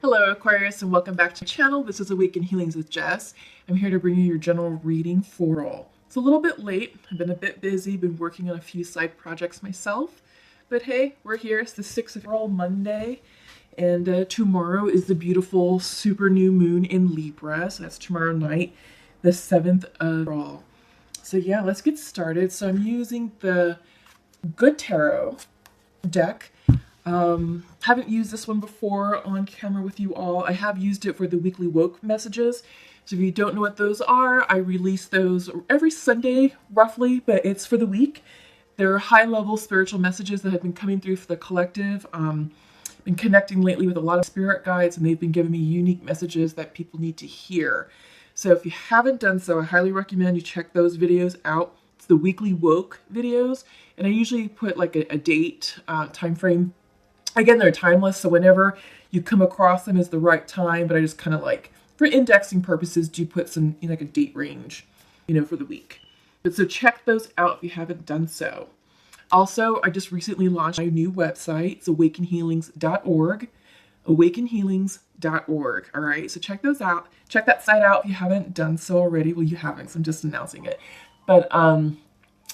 Hello Aquarius and welcome back to the channel. This is Awaken Healings with Jess. I'm here to bring you your general reading for all. It's a little bit late. I've been a bit busy, been working on a few side projects myself. But hey, we're here. It's the 6th of April, Monday. And tomorrow is the beautiful super new moon in Libra. So that's tomorrow night, the 7th of April. So yeah, let's get started. So I'm using the Good Tarot deck. Haven't used this one before on camera with you all. I have used it for the weekly woke messages. So if you don't know what those are, I release those every Sunday roughly, but it's for the week. They're high-level spiritual messages that have been coming through for the collective. Been connecting lately with a lot of spirit guides, and they've been giving me unique messages that people need to hear. So if you haven't done so, I highly recommend you check those videos out. It's the weekly woke videos, and I usually put like a date, time frame. Again, they're timeless, so whenever you come across them is the right time, but I just kind of like, for indexing purposes, do put some, like a date range, for the week. But so check those out if you haven't done so. Also, I just recently launched my new website. It's awakenhealings.org. Awakenhealings.org. All right, so check those out. Check that site out if you haven't done so already. Well, you haven't, so I'm just announcing it. But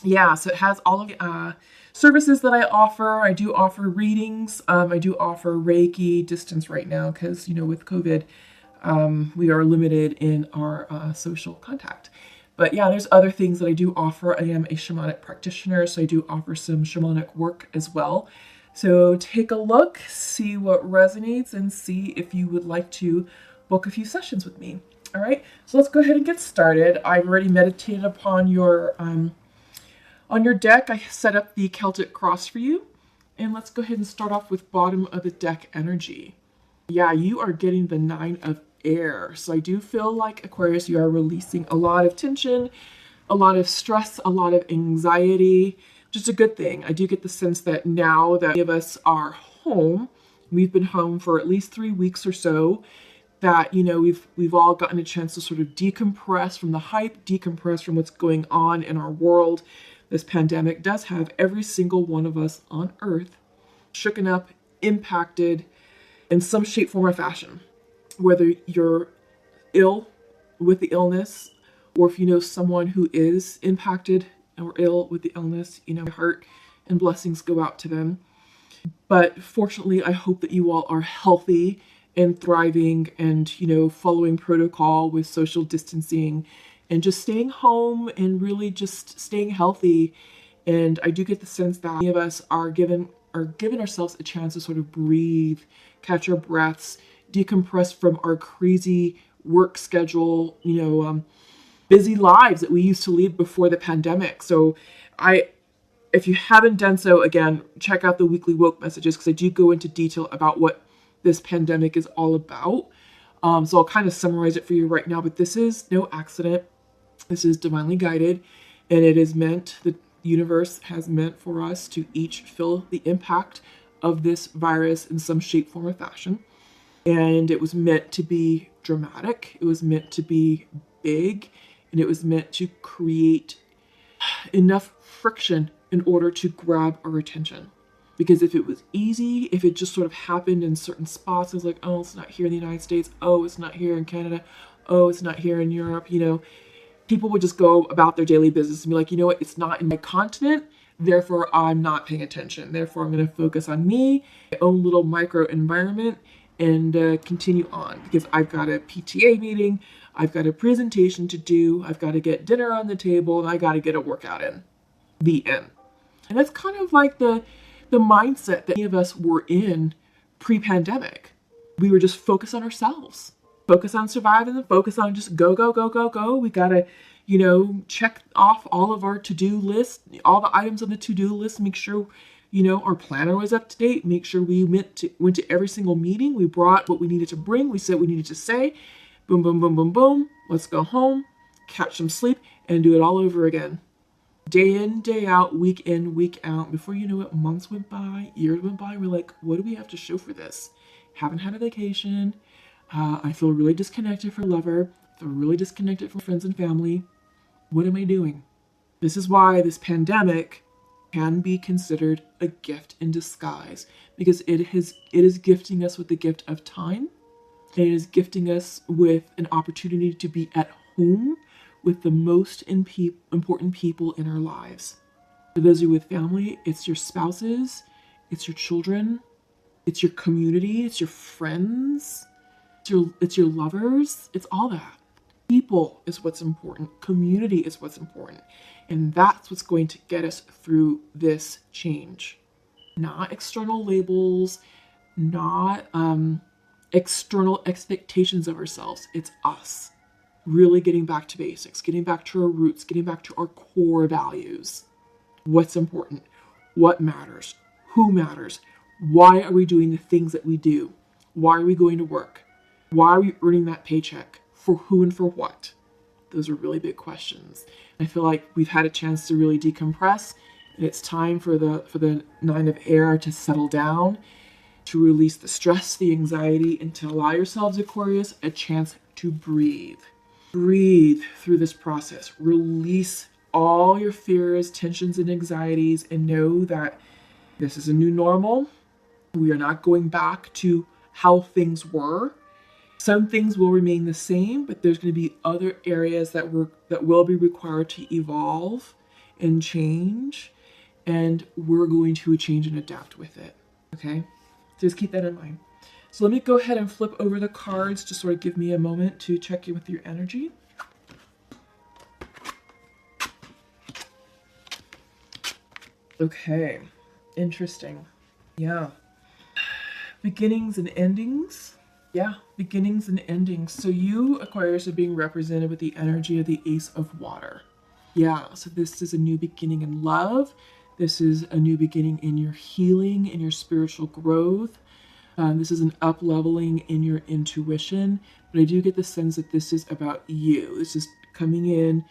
yeah, so it has all of the services that I offer. I do offer readings. I do offer Reiki distance right now because, with COVID, we are limited in our social contact. But yeah, there's other things that I do offer. I am a shamanic practitioner, so I do offer some shamanic work as well. So take a look, see what resonates, and see if you would like to book a few sessions with me. All right, so let's go ahead and get started. I've already meditated upon your on your deck. I set up the Celtic cross for you. And let's go ahead and start off with bottom of the deck energy. Yeah, you are getting the 9 of air. So I do feel like, Aquarius, you are releasing a lot of tension, a lot of stress, a lot of anxiety. Just a good thing. I do get the sense that now that many of us are home, we've been home for at least 3 weeks or so, that, we've all gotten a chance to sort of decompress from the hype, decompress from what's going on in our world. This pandemic does have every single one of us on Earth shooken up, impacted in some shape, form, or fashion. Whether you're ill with the illness, or if you know someone who is impacted or ill with the illness, heart and blessings go out to them. But fortunately, I hope that you all are healthy and thriving and, following protocol with social distancing and just staying home and really just staying healthy. And I do get the sense that many of us are giving ourselves a chance to sort of breathe, catch our breaths, decompress from our crazy work schedule, busy lives that we used to lead before the pandemic. So if you haven't done so, again, check out the weekly woke messages because I do go into detail about what this pandemic is all about. So I'll kind of summarize it for you right now, but this is no accident. This is divinely guided, and it is meant, the universe has meant for us to each feel the impact of this virus in some shape, form, or fashion. And it was meant to be dramatic. It was meant to be big, and it was meant to create enough friction in order to grab our attention. Because if it was easy, if it just sort of happened in certain spots, it was like, oh, it's not here in the United States. Oh, it's not here in Canada. Oh, it's not here in Europe. People would just go about their daily business and be like, you know what, it's not in my continent, therefore I'm not paying attention. Therefore, I'm going to focus on me, my own little micro environment, and continue on because I've got a PTA meeting, I've got a presentation to do, I've got to get dinner on the table, and I got to get a workout in. The end. And that's kind of like the mindset that many of us were in pre-pandemic. We were just focused on ourselves. Focus on surviving and focus on just go, go, go, go, go. We got to, check off all of our to-do list, all the items on the to-do list, make sure, our planner was up to date, make sure we went to every single meeting. We brought what we needed to bring. We said we needed to say, boom, boom, boom, boom, boom. Let's go home, catch some sleep, and do it all over again. Day in, day out, week in, week out. Before you know it, months went by, years went by. We're like, what do we have to show for this? Haven't had a vacation. I feel really disconnected from a lover. I feel really disconnected from friends and family. What am I doing? This is why this pandemic can be considered a gift in disguise, because it is gifting us with the gift of time, And it is gifting us with an opportunity to be at home with the most important people in our lives. For those of you with family, it's your spouses, it's your children, it's your community, it's your friends, it's your lovers, it's all that. People is what's important. Community is what's important. And that's what's going to get us through this change. Not external labels, not external expectations of ourselves. It's us. Really getting back to basics, getting back to our roots, getting back to our core values. What's important? What matters? Who matters? Why are we doing the things that we do? Why are we going to work? Why are we earning that paycheck? For who and for what? Those are really big questions. I feel like we've had a chance to really decompress, and it's time for the 9 of air to settle down, to release the stress, the anxiety, and to allow yourselves, Aquarius, a chance to breathe. Breathe through this process. Release all your fears, tensions, and anxieties, and know that this is a new normal. We are not going back to how things were. Some things will remain the same, but there's going to be other areas that will be required to evolve and change, and we're going to change and adapt with it. Okay? So just keep that in mind. So let me go ahead and flip over the cards to sort of give me a moment to check in with your energy. Okay, interesting. Yeah. Beginnings and endings. Yeah, beginnings and endings. So you, Aquarius, are being represented with the energy of the Ace of Water. Yeah, so this is a new beginning in love. This is a new beginning in your healing, in your spiritual growth. This is an up-leveling in your intuition. But I do get the sense that this is about you. This is coming in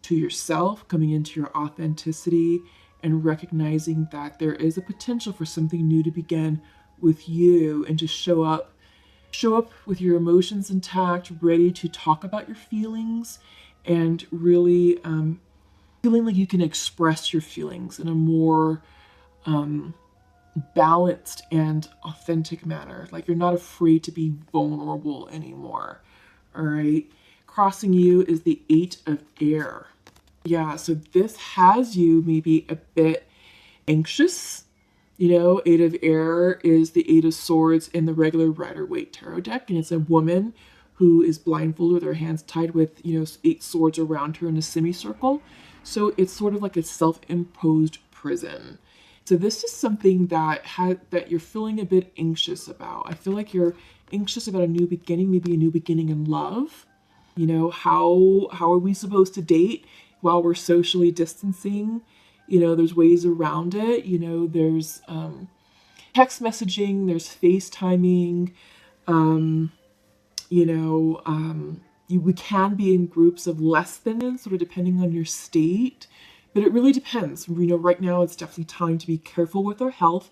to yourself, coming into your authenticity, and recognizing that there is a potential for something new to begin with you, and to show up with your emotions intact, ready to talk about your feelings, and really feeling like you can express your feelings in a more balanced and authentic manner. Like you're not afraid to be vulnerable anymore. All right. Crossing you is the 8 of air. Yeah, so this has you maybe a bit anxious. You know, 8 of air is the 8 of swords in the regular Rider-Waite tarot deck, and it's a woman who is blindfolded with her hands tied with, 8 swords around her in a semicircle. So it's sort of like a self-imposed prison. So this is something that you're feeling a bit anxious about. I feel like you're anxious about a new beginning, maybe a new beginning in love. You know, how are we supposed to date while we're socially distancing? There's ways around it. There's text messaging, there's FaceTiming. We can be in groups of less than, sort of depending on your state. But it really depends. Right now it's definitely time to be careful with our health.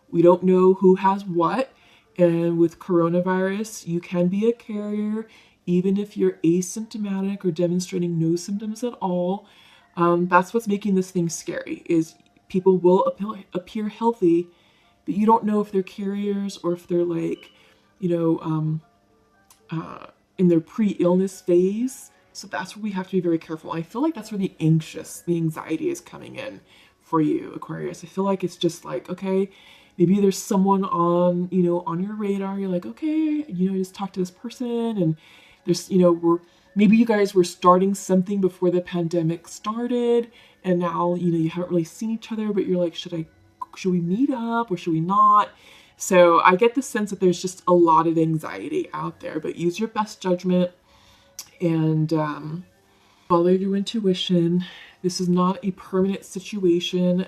We don't know who has what. And with coronavirus, you can be a carrier, even if you're asymptomatic or demonstrating no symptoms at all. That's what's making this thing scary, is people will appear healthy, but you don't know if they're carriers or if they're like, in their pre-illness phase. So that's where we have to be very careful. I feel like that's where the anxiety is coming in for you, Aquarius. I feel like it's just like, okay, maybe there's someone on your radar. You're like, okay, just talk to this person, and there's, maybe you guys were starting something before the pandemic started, and now, you haven't really seen each other, but you're like, should we meet up or should we not? So I get the sense that there's just a lot of anxiety out there, but use your best judgment and follow your intuition. This is not a permanent situation.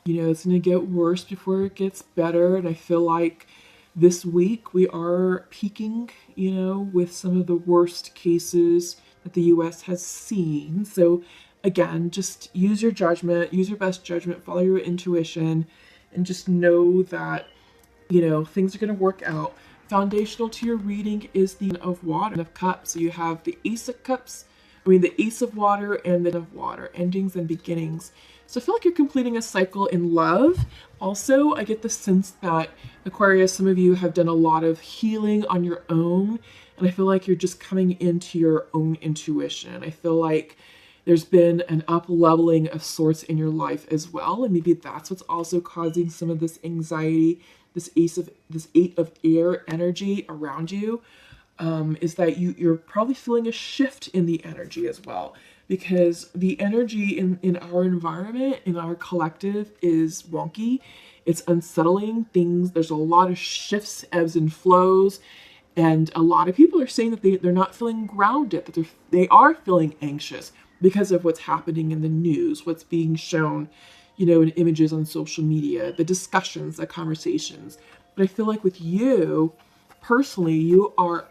It's going to get worse before it gets better. And I feel like this week we are peaking, with some of the worst cases that the US has seen. So again, just use your judgment, use your best judgment, follow your intuition, and just know that, things are going to work out. Foundational to your reading is the of water of cups. So you have the Ace of Cups I mean, the Ace of Water and the of Water, endings and beginnings. So I feel like you're completing a cycle in love. Also, I get the sense that Aquarius, some of you have done a lot of healing on your own, and I feel like you're just coming into your own intuition. I feel like there's been an up leveling of sorts in your life as well, and maybe that's what's also causing some of this anxiety, this eight of air energy around you. Is that you're probably feeling a shift in the energy as well, because the energy in our environment, in our collective, is wonky. It's unsettling things. There's a lot of shifts, ebbs and flows, and a lot of people are saying that they're not feeling grounded, that they are feeling anxious because of what's happening in the news, what's being shown, in images on social media, the discussions, the conversations. But I feel like with you personally, you are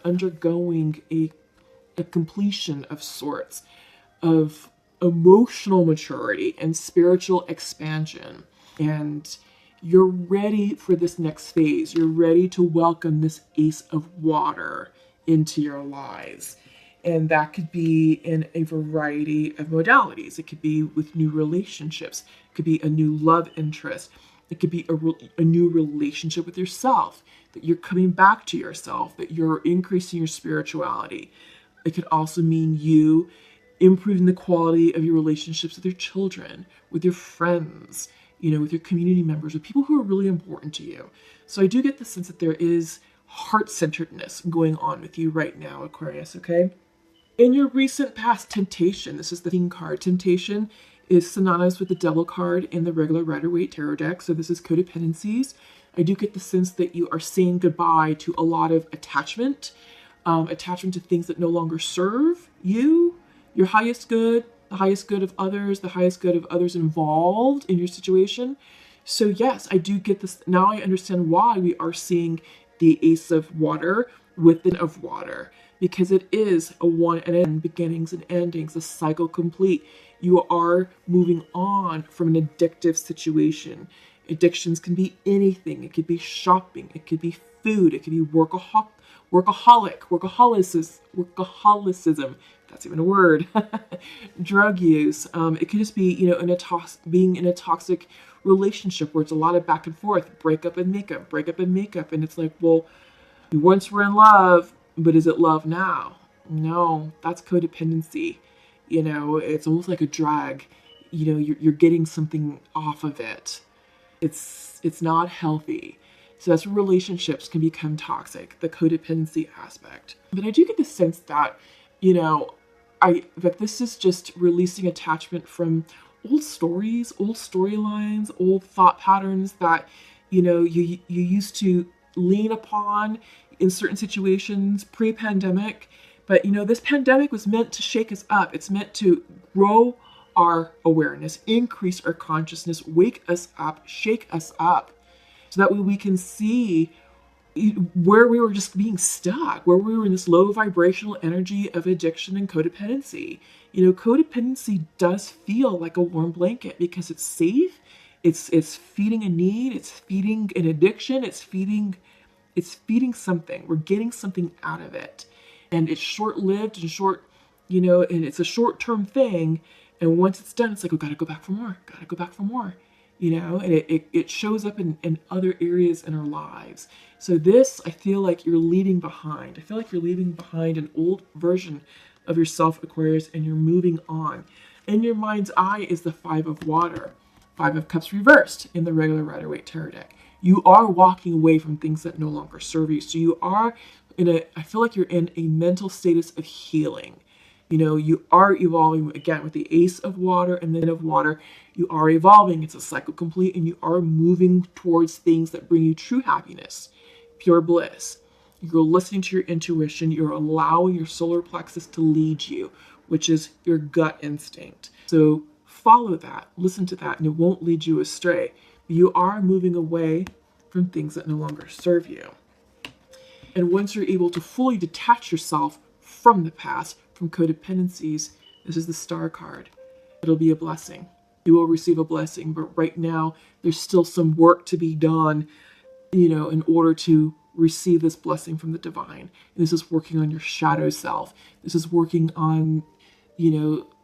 undergoing a completion of sorts of emotional maturity and spiritual expansion, and you're ready for this next phase. You're ready to welcome this Ace of Water into your lives, and that could be in a variety of modalities. It could be with new relationships, it could be a new love interest, it could be a new relationship with yourself, that you're coming back to yourself, that you're increasing your spirituality. It could also mean you improving the quality of your relationships with your children, with your friends, with your community members, with people who are really important to you. So I do get the sense that there is heart-centeredness going on with you right now, Aquarius, okay? In your recent past, temptation, this is the King card. Temptation is synonymous with the Devil card in the regular Rider-Waite Tarot deck. So this is codependencies. I do get the sense that you are saying goodbye to a lot of attachment to things that no longer serve you, your highest good, the highest good of others, the highest good of others involved in your situation. So yes, I do get this. Now I understand why we are seeing the Ace of Water with the of Water, because it is a one and end, beginnings and endings, a cycle complete. You are moving on from an addictive situation. Addictions can be anything. It could be shopping. It could be food. It could be workaholicism. That's even a word. Drug use. It could just be, being in a toxic relationship where it's a lot of back and forth, breakup and makeup. And it's like, well, we once were in love, but is it love now? No, that's codependency. It's almost like a drag. You're getting something off of it. It's not healthy. So that's where relationships can become toxic, the codependency aspect. But I do get the sense that, that this is just releasing attachment from old stories, old storylines, old thought patterns that, you used to lean upon in certain situations pre-pandemic. But, this pandemic was meant to shake us up. It's meant to grow our awareness, increase our consciousness, wake us up, shake us up, so that way we can see where we were just being stuck, where we were in this low vibrational energy of addiction and codependency. Codependency does feel like a warm blanket because it's safe, it's feeding a need, it's feeding an addiction, it's feeding something. We're getting something out of it. And it's short-lived and and it's a short-term thing. And once it's done, it's like, we gotta go back for more, and it shows up in other areas in our lives. So this, I feel like you're leaving behind. I feel like you're leaving behind an old version of yourself, Aquarius, and you're moving on. In your mind's eye is the Five of Water, Five of Cups reversed in the regular Rider-Waite Tarot deck. You are walking away from things that no longer serve you. So you are I feel like you're in a mental status of healing. You are evolving, again, with the Ace of Water and the of Water. You are evolving. It's a cycle complete, and you are moving towards things that bring you true happiness, pure bliss. You're listening to your intuition. You're allowing your solar plexus to lead you, which is your gut instinct. So follow that, listen to that, and it won't lead you astray. You are moving away from things that no longer serve you. And once you're able to fully detach yourself from the past, from codependencies, this is the Star card. It'll be a blessing. You will receive a blessing, but right now there's still some work to be done, in order to receive this blessing from the divine. And this is working on your shadow self. This is working on,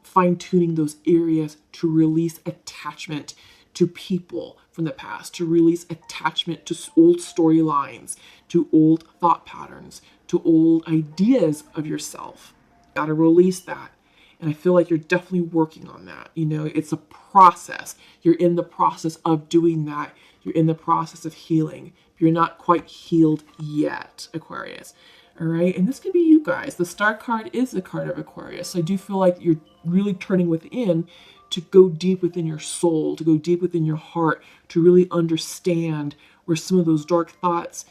fine-tuning those areas to release attachment to people from the past, to release attachment to old storylines, to old thought patterns, to old ideas of yourself. You gotta release that. And I feel like you're definitely working on that. It's a process. You're in the process of doing that. You're in the process of healing. You're not quite healed yet, Aquarius. All right. And this can be you guys. The Star card is the card of Aquarius. So I do feel like you're really turning within to go deep within your soul, to go deep within your heart, to really understand where some of those dark thoughts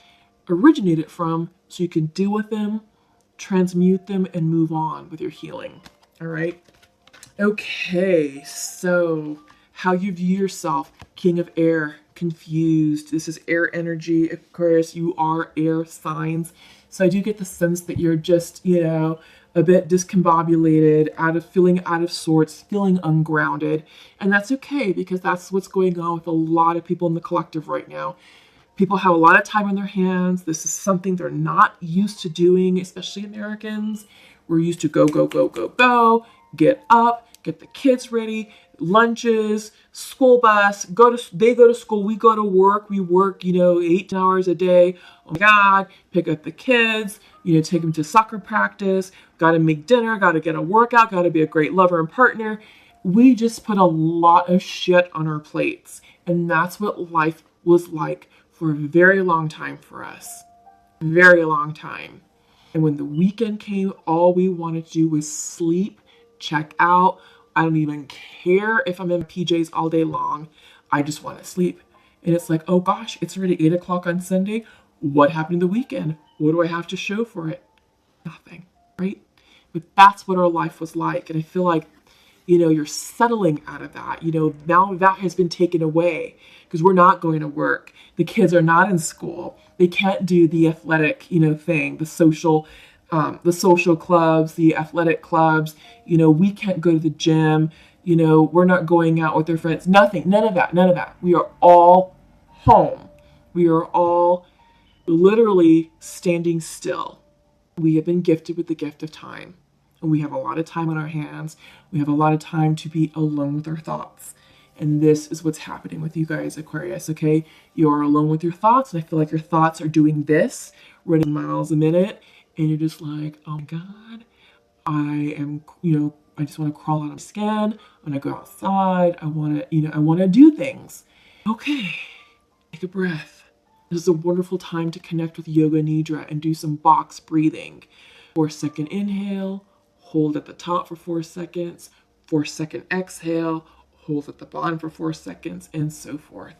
originated from so you can deal with them, transmute them, and move on with your healing. All right. Okay. So how you view yourself, King of Air, confused. This is air energy, Aquarius. You are air signs. So I do get the sense that you're just, a bit discombobulated, feeling out of sorts, feeling ungrounded. And that's okay, because that's what's going on with a lot of people in the collective right now. People have a lot of time on their hands. This is something they're not used to doing, especially Americans. We're used to go, go, go, go, go, get up, get the kids ready, lunches, school bus, they go to school, we go to work, we work, 8 hours a day. Oh my God, pick up the kids, take them to soccer practice, got to make dinner, got to get a workout, got to be a great lover and partner. We just put a lot of shit on our plates. And that's what life was like for a very long time for us. Very long time. And when the weekend came, all we wanted to do was sleep, check out. I don't even care if I'm in PJs all day long. I just want to sleep. And it's like, oh gosh, it's already 8 o'clock on Sunday. What happened to the weekend? What do I have to show for it? Nothing, right? But that's what our life was like. And I feel like, you're settling out of that. Now that has been taken away because we're not going to work. The kids are not in school. They can't do the athletic, thing, the social clubs, the athletic clubs. We can't go to the gym. We're not going out with their friends. Nothing, none of that. We are all home. We are all literally standing still. We have been gifted with the gift of time. And we have a lot of time on our hands. We have a lot of time to be alone with our thoughts. And this is what's happening with you guys, Aquarius, okay? You are alone with your thoughts, and I feel like your thoughts are doing this, running miles a minute, and you're just like, oh my God, I am, I just want to crawl out of my skin. I want to go outside. I want to do things. Okay, take a breath. This is a wonderful time to connect with Yoga Nidra and do some box breathing. 4-second inhale, hold at the top for 4 seconds, 4-second exhale, hold at the bottom for 4 seconds, and so forth.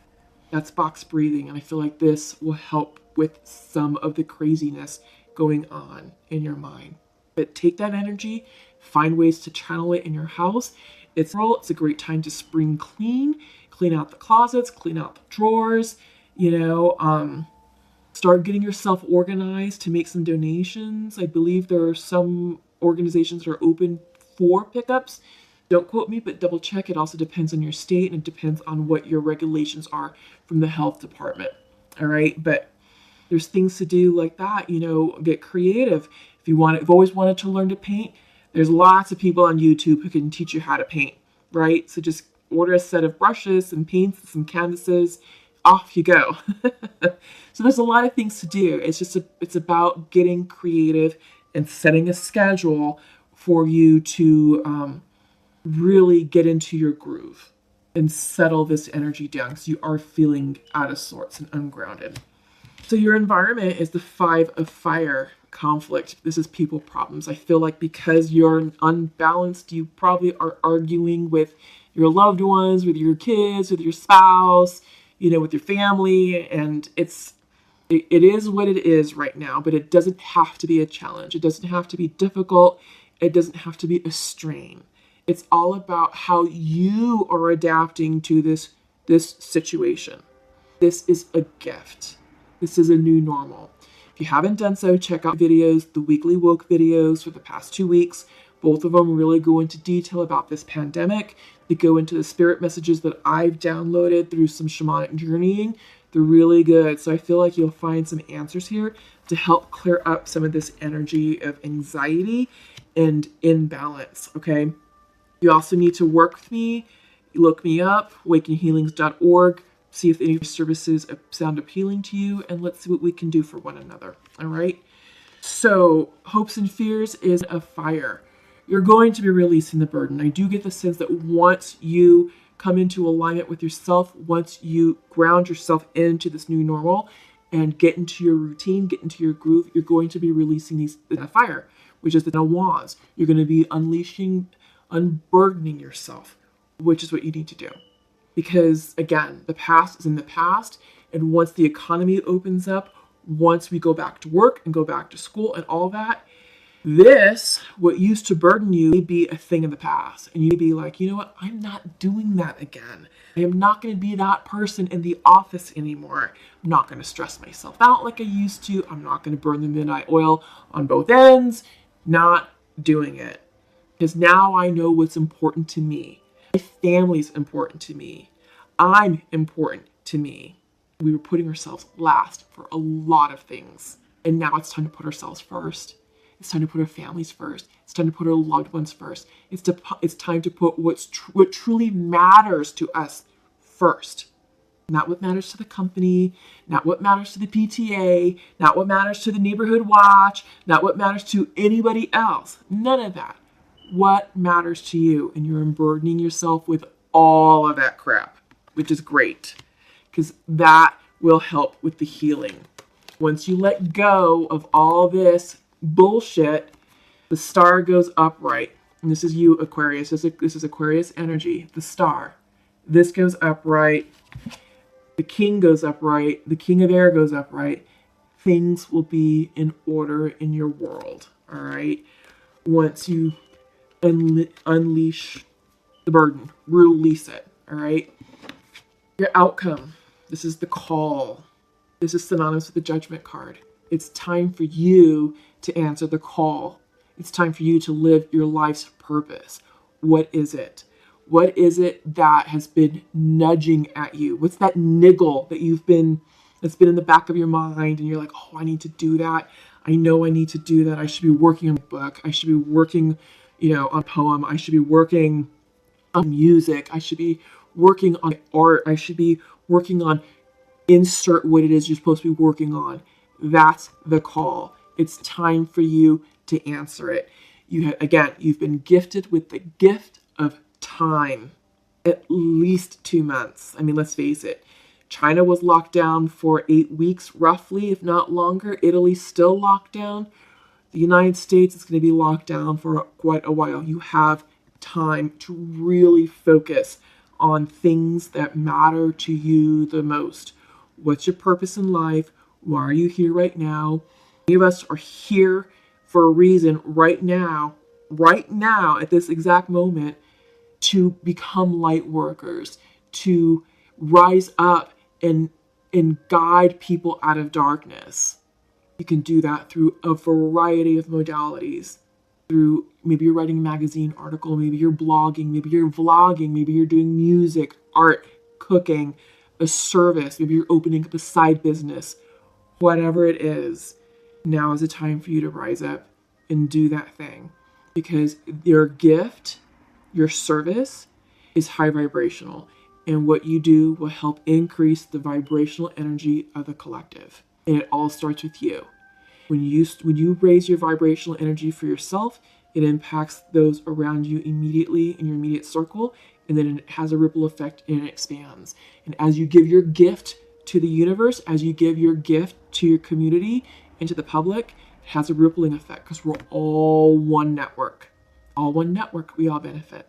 That's box breathing, and I feel like this will help with some of the craziness going on in your mind. But take that energy, find ways to channel it in your house. It's a great time to spring clean out the closets, clean out the drawers, start getting yourself organized to make some donations. I believe there are some organizations that are open for pickups. Don't quote me, but double check. It also depends on your state, and it depends on what your regulations are from the health department. All right. But there's things to do like that, get creative. If you've always wanted to learn to paint, there's lots of people on YouTube who can teach you how to paint, right? So just order a set of brushes and paints and some canvases. Off you go. So there's a lot of things to do. It's about getting creative and setting a schedule for you to really get into your groove and settle this energy down because you are feeling out of sorts and ungrounded. So your environment is the 5 of fire, conflict. This is people problems. I feel like because you're unbalanced, you probably are arguing with your loved ones, with your kids, with your spouse, with your family, and it is what it is right now, but it doesn't have to be a challenge. It doesn't have to be difficult. It doesn't have to be a strain. It's all about how you are adapting to this situation. This is a gift. This is a new normal. If you haven't done so, check out videos, the weekly woke videos for the past 2 weeks. Both of them really go into detail about this pandemic. They go into the spirit messages that I've downloaded through some shamanic journeying They're really good. So I feel like you'll find some answers here to help clear up some of this energy of anxiety and imbalance, okay? You also need to work with me. Look me up, awakeninghealings.org. See if any services sound appealing to you, and let's see what we can do for one another, all right? So, hopes and fears is a fire. You're going to be releasing the burden. I do get the sense that once you come into alignment with yourself, once you ground yourself into this new normal and get into your routine, get into your groove, you're going to be releasing these fire, which is the nawaz. You're going to be unburdening yourself, which is what you need to do. Because again, the past is in the past, and once the economy opens up, once we go back to work and go back to school and all that, this, what used to burden you, may be a thing in the past. And you'd be like, you know what? I'm not doing that again. I am not going to be that person in the office anymore. I'm not going to stress myself out like I used to. I'm not going to burn the midnight oil on both ends. Not doing it. Because now I know what's important to me. My family's important to me. I'm important to me. We were putting ourselves last for a lot of things. And now it's time to put ourselves first. It's time to put our families first. It's time to put our loved ones first. It's time to put what truly matters to us first. Not what matters to the company, not what matters to the PTA, not what matters to the neighborhood watch, not what matters to anybody else. None of that. What matters to you? And you're unburdening yourself with all of that crap, which is great, because that will help with the healing. Once you let go of all this bullshit, the star goes upright. And this is you, Aquarius. This is Aquarius energy, the star. This goes upright. The king goes upright. The king of air goes upright. Things will be in order in your world, all right? Once you unleash the burden, release it, all right? Your outcome. This is the call. This is synonymous with the judgment card. It's time for you to answer the call. It's time for you to live your life's purpose. What is it? What is it that has been nudging at you? What's that niggle that that's been in the back of your mind and you're like, oh, I need to do that. I know I need to do that. I should be working on a book. I should be working, on a poem. I should be working on music. I should be working on art. I should be working on insert what it is you're supposed to be working on. That's the call. It's time for you to answer it. You've been gifted with the gift of time. At least 2 months. I mean, let's face it. China was locked down for 8 weeks, roughly, if not longer. Italy's still locked down. The United States is going to be locked down for quite a while. You have time to really focus on things that matter to you the most. What's your purpose in life? Why are you here right now? Many of us are here for a reason right now, at this exact moment, to become light workers, to rise up and guide people out of darkness. You can do that through a variety of modalities. Through maybe you're writing a magazine article, maybe you're blogging, maybe you're vlogging, maybe you're doing music, art, cooking, a service, maybe you're opening up a side business. Whatever it is, now is the time for you to rise up and do that thing. Because your gift, your service, is high vibrational. And what you do will help increase the vibrational energy of the collective. And it all starts with you. When you raise your vibrational energy for yourself, it impacts those around you immediately in your immediate circle. And then it has a ripple effect and it expands. And as you give your gift to the universe, as you give your gift to your community and to the public, it has a rippling effect because we're all one network. All one network, we all benefit.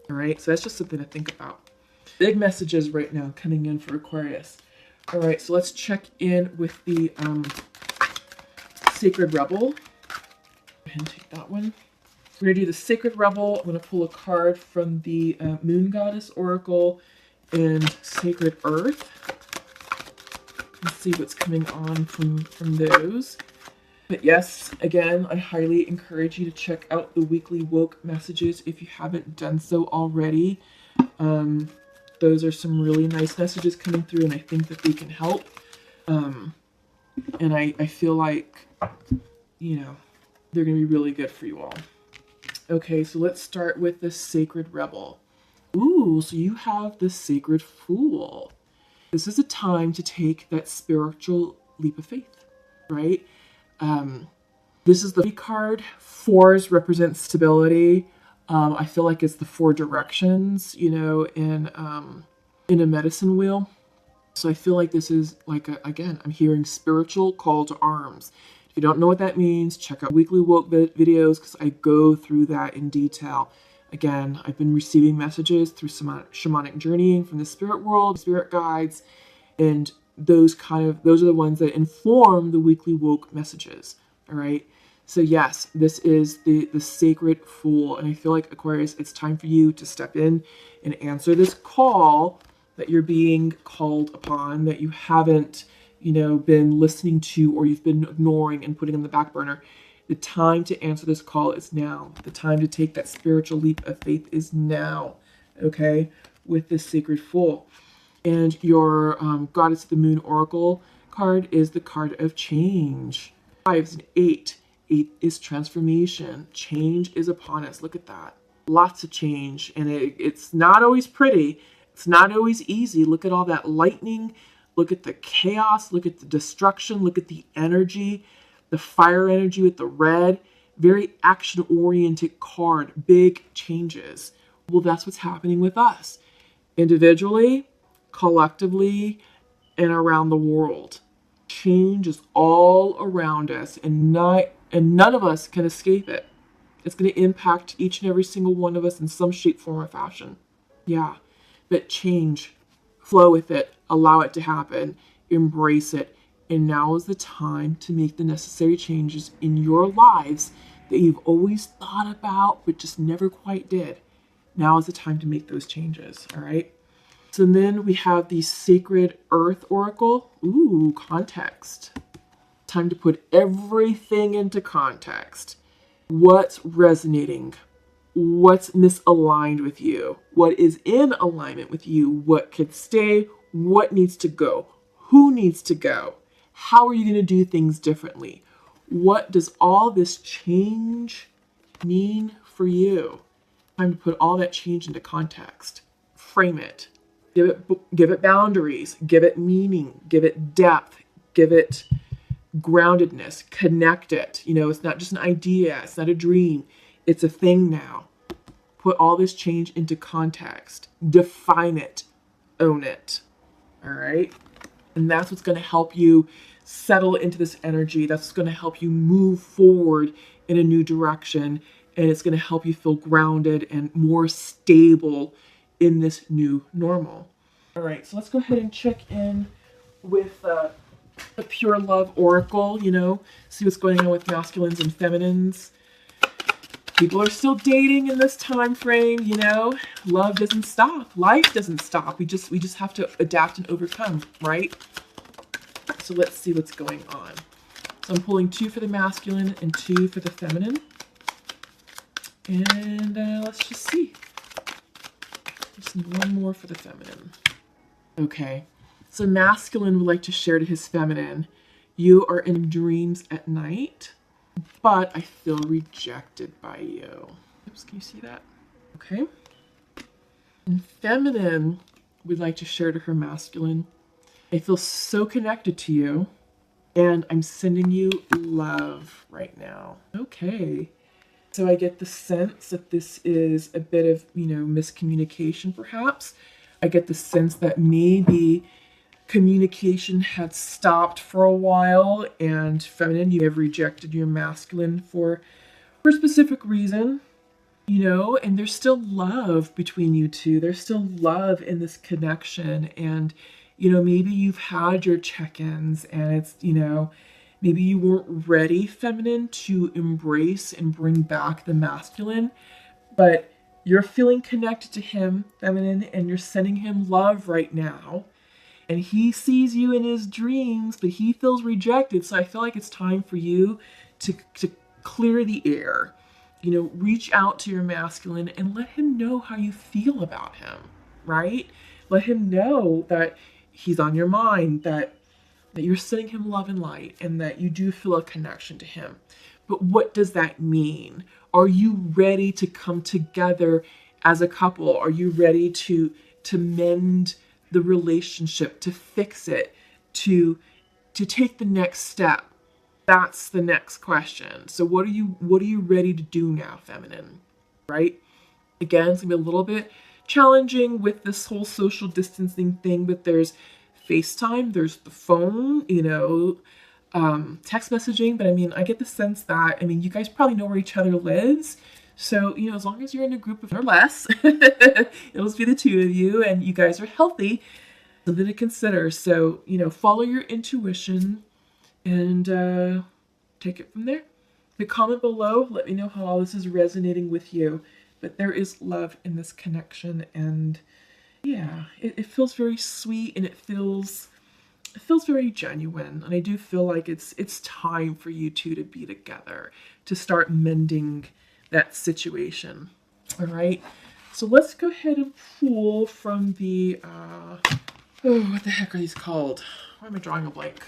All right, so that's just something to think about. Big messages right now coming in for Aquarius. All right, so let's check in with the Sacred Rebel. Go ahead and take that one. We're going to do the Sacred Rebel. I'm going to pull a card from the Moon Goddess Oracle and Sacred Earth. Let's see what's coming on from those. But yes, again, I highly encourage you to check out the weekly woke messages if you haven't done so already. Those are some really nice messages coming through, and I think that they can help. And I feel like, you know, they're going to be really good for you all. Okay, so let's start with the Sacred Rebel. Ooh, so you have the Sacred Fool. This is a time to take that spiritual leap of faith, right? This is the card. Fours represent stability. I feel like it's the 4 directions, you know, in a medicine wheel. So I feel like this is like, again, I'm hearing spiritual call to arms. If you don't know what that means, check out Weekly Woke videos because I go through that in detail. Again, I've been receiving messages through shamanic journeying from the spirit world, spirit guides, and those are the ones that inform the Weekly Woke messages. All right. So yes, this is the Sacred Fool. And I feel like, Aquarius, it's time for you to step in and answer this call that you're being called upon, that you haven't, you know, been listening to, or you've been ignoring and putting on the back burner. The time to answer this call is now. The time to take that spiritual leap of faith is now, okay, with this Sacred Fool. And your Goddess of the Moon Oracle card is the card of change. 5 is an 8. 8 is transformation. Change is upon us. Look at that. Lots of change. And it's not always pretty. It's not always easy. Look at all that lightning. Look at the chaos. Look at the destruction. Look at the energy. The fire energy with the red. Very action-oriented card. Big changes. Well, that's what's happening with us. Individually, collectively, and around the world. Change is all around us, and none of us can escape it. It's going to impact each and every single one of us in some shape, form, or fashion. Yeah, but change, flow with it, allow it to happen, embrace it. And now is the time to make the necessary changes in your lives that you've always thought about, but just never quite did. Now is the time to make those changes, all right? So then we have the Sacred Earth Oracle. Ooh, context. Time to put everything into context. What's resonating? What's misaligned with you? What is in alignment with you? What could stay? What needs to go? Who needs to go? How are you going to do things differently? What does all this change mean for you? Time to put all that change into context. Frame it. Give it boundaries. Give it meaning. Give it depth. Give it groundedness. Connect it. You know, it's not just an idea. It's not a dream. It's a thing now. Put all this change into context. Define it. Own it. All right? And that's what's going to help you settle into this energy. That's going to help you move forward in a new direction. And it's going to help you feel grounded and more stable in this new normal. All right, so let's go ahead and check in with the Pure Love Oracle, you know, see what's going on with masculines and feminines. People are still dating in this time frame, you know. Love doesn't stop. Life doesn't stop. We just have to adapt and overcome, right? So let's see what's going on. So I'm pulling 2 for the masculine and 2 for the feminine. And let's just see. Just need 1 more for the feminine. Okay. So masculine would like to share to his feminine, you are in dreams at night, but I feel rejected by you. Oops, can you see that? Okay. And feminine would like to share to her masculine, I feel so connected to you, and I'm sending you love right now. Okay. So I get the sense that this is a bit of, you know, miscommunication perhaps. I get the sense that maybe communication had stopped for a while, and feminine, you have rejected your masculine for a specific reason, you know, and there's still love between you two. There's still love in this connection. And, you know, maybe you've had your check-ins and it's, you know, maybe you weren't ready, feminine, to embrace and bring back the masculine, but you're feeling connected to him, feminine, and you're sending him love right now. And he sees you in his dreams, but he feels rejected. So I feel like it's time for you to clear the air. You know, reach out to your masculine and let him know how you feel about him, right? Let him know that he's on your mind, that you're sending him love and light, and that you do feel a connection to him. But what does that mean? Are you ready to come together as a couple? Are you ready to mend the relationship, to fix it, to take the next step? That's the next question. So what are you ready to do now, feminine? Right? Again, it's gonna be a little bit challenging with this whole social distancing thing, but there's FaceTime, there's the phone, text messaging. But I mean, I get the sense that, you guys probably know where each other lives. So, as long as you're in a group of or less, it'll just be the two of you and you guys are healthy, something to consider. So, follow your intuition and take it from there. The comment below, let me know how all this is resonating with you. But there is love in this connection, and yeah, it feels very sweet, and it feels very genuine. And I do feel like it's time for you two to be together, to start mending that situation. All right, so let's go ahead and pull from the what the heck are these called? Why am I drawing a blank?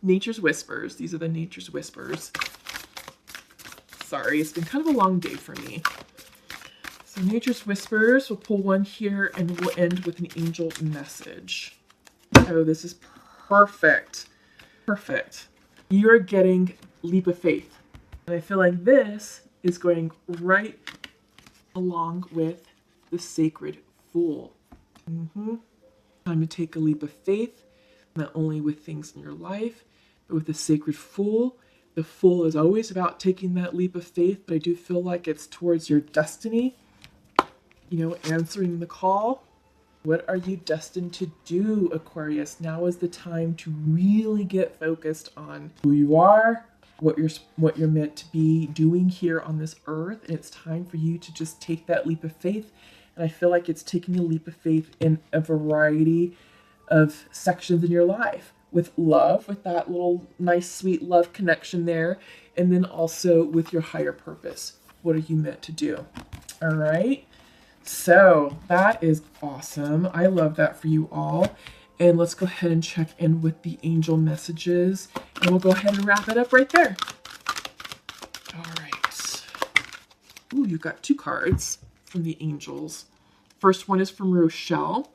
Nature's Whispers. These are the Nature's Whispers. Sorry, it's been kind of a long day for me. So Nature's Whispers, we'll pull one here and we'll end with an angel message. Oh, this is perfect. Perfect. You're getting leap of faith. And I feel like this is going right along with the Sacred Fool. Time to take a leap of faith, not only with things in your life, but with the Sacred Fool. The Fool is always about taking that leap of faith, but I do feel like it's towards your destiny, answering the call. What are you destined to do, Aquarius? Now is the time to really get focused on who you are, what you're meant to be doing here on this earth, and it's time for you to just take that leap of faith. And I feel like it's taking a leap of faith in a variety of sections in your life. With love, with that little nice, sweet love connection there. And then also with your higher purpose. What are you meant to do? All right. So that is awesome. I love that for you all. And let's go ahead and check in with the angel messages. And we'll go ahead and wrap it up right there. All right. Ooh, you've got two cards from the angels. First one is from Rochelle.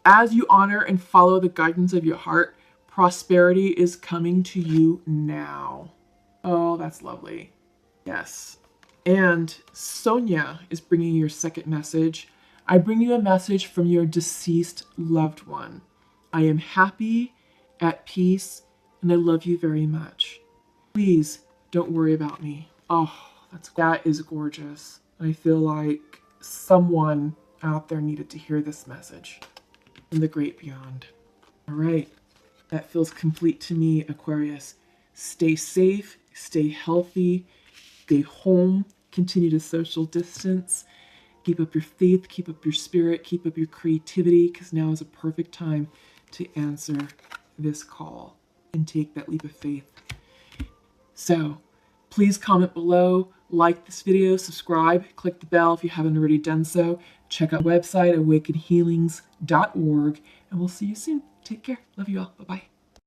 As you honor and follow the guidance of your heart, prosperity is coming to you now. Oh, that's lovely. Yes. And Sonia is bringing your second message. I bring you a message from your deceased loved one. I am happy, at peace, and I love you very much. Please don't worry about me. Oh, that is gorgeous. I feel like someone out there needed to hear this message from the great beyond. All right. That feels complete to me, Aquarius. Stay safe, stay healthy, stay home, continue to social distance, keep up your faith, keep up your spirit, keep up your creativity, because now is a perfect time to answer this call and take that leap of faith. So please comment below, like this video, subscribe, click the bell if you haven't already done so. Check out the website, awakenhealings.org, and we'll see you soon. Take care. Love you all. Bye-bye.